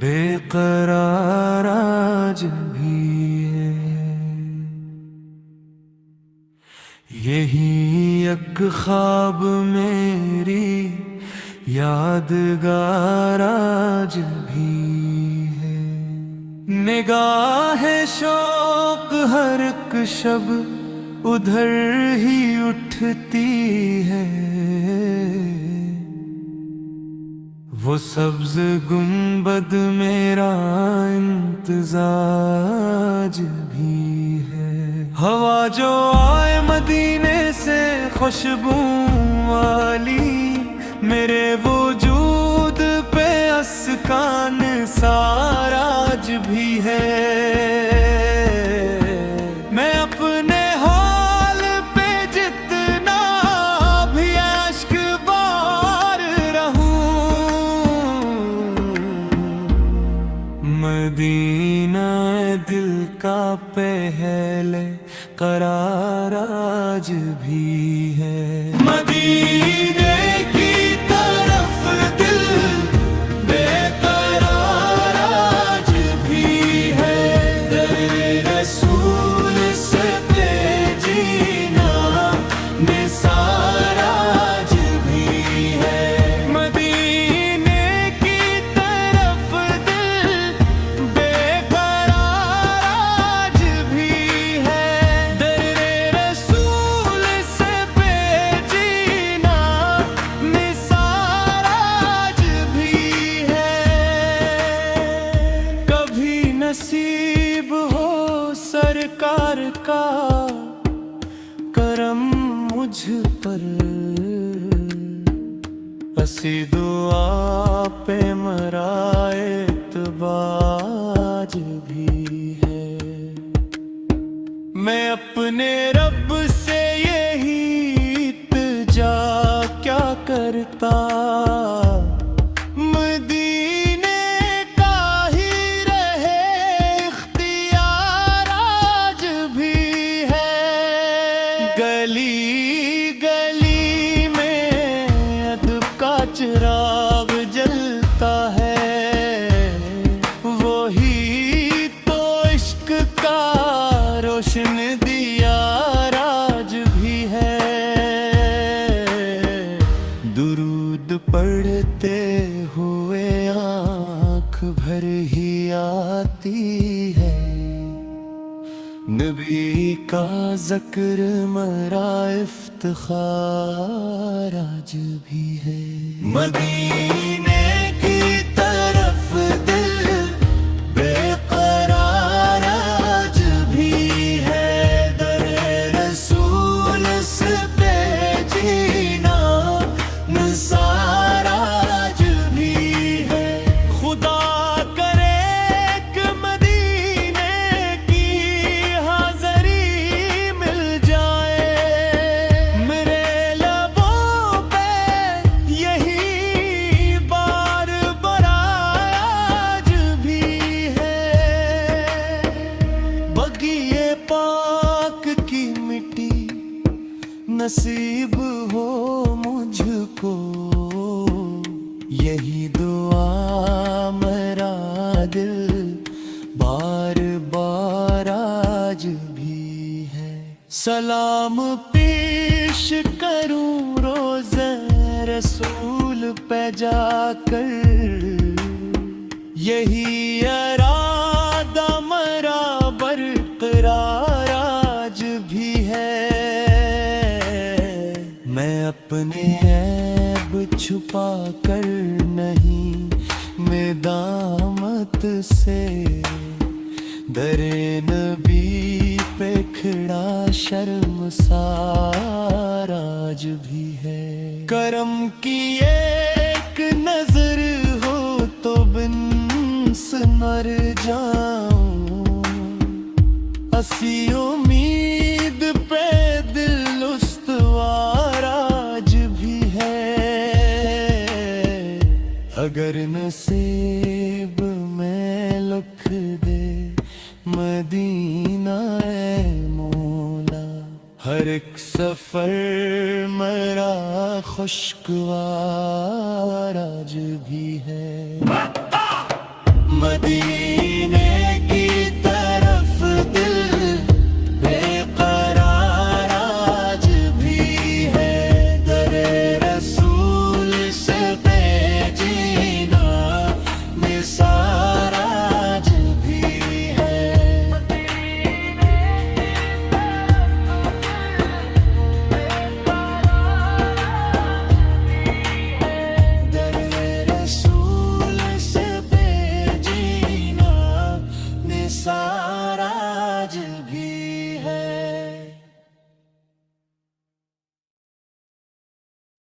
بے قرار آج بھی ہے۔ یہی یک خواب میری یادگار آج بھی ہے۔ نگاہ شوق ہر ایک شب ادھر ہی اٹھتی ہے، وہ سبز گنبد میرا امتزاج بھی ہے۔ ہوا جو آئے مدینے سے خوشبو والی، میرے وجود پہ اسکان ساراج بھی ہے۔ میں اپنے حال پہ جتنا بھی اشک بار رہوں، مدینہ دل کا پہلے قرار آج بھی ہے۔ مدینے کی طرف دل بے قرار آج بھی ہے، در رسول سے بے جینا نثار آج بھی ہے۔ مدینے کی طرف دل بے قرار آج بھی ہے، در رسول سے بے جینا نثار آج بھی ہے۔ کبھی نصیب ہو سرکار کا کرم مجھ پر، اسی دعا پہ مرا اعتبار بھی ہے۔ میں اپنے رب سے یہی التجا کیا کرتا، مدینے کا ہی رہے اختیار آج بھی ہے۔ گلی گلی میں ادب کا چراغ جلتا ہے، وہی تو عشق کا روشن دیا آج بھی ہے۔ درود پڑھتے ہوئے آنکھ بھر ہی آتی ہے، نبی کا ذکر مرا افتخار آج بھی ہے۔ مدینے کی طرف دل بے قرار آج بھی ہے، در رسول سے بے جینا نثار آج بھی ہے۔ خدا کرے کہ مدینے کی حاضری مل جائے، میرے لبوں پہ یہی بار آج بھی ہے۔ بقیے پاک کی مٹی نصیب ہو مجھ کو، یہی دعا میرا دل بار بار آج بھی ہے۔ سلام پیش کروں روزہ رسول پہ جا کر، یہی ارادہ میرا برقرار آج بھی ہے۔ میں اپنے عیب چھپا کر نہیں ندامت سے، در نبی پہ کھڑا شرمسار آج بھی ہے۔ کرم کی ایک نظر ہو تو بنس مر جاؤں، اسی امید پہ دل استوار آج بھی ہے۔ اگر نصیب میں لکھ دے مدینہ اے مولا، ہر ایک سفر میرا خوشگوار آج بھی ہے۔ بھی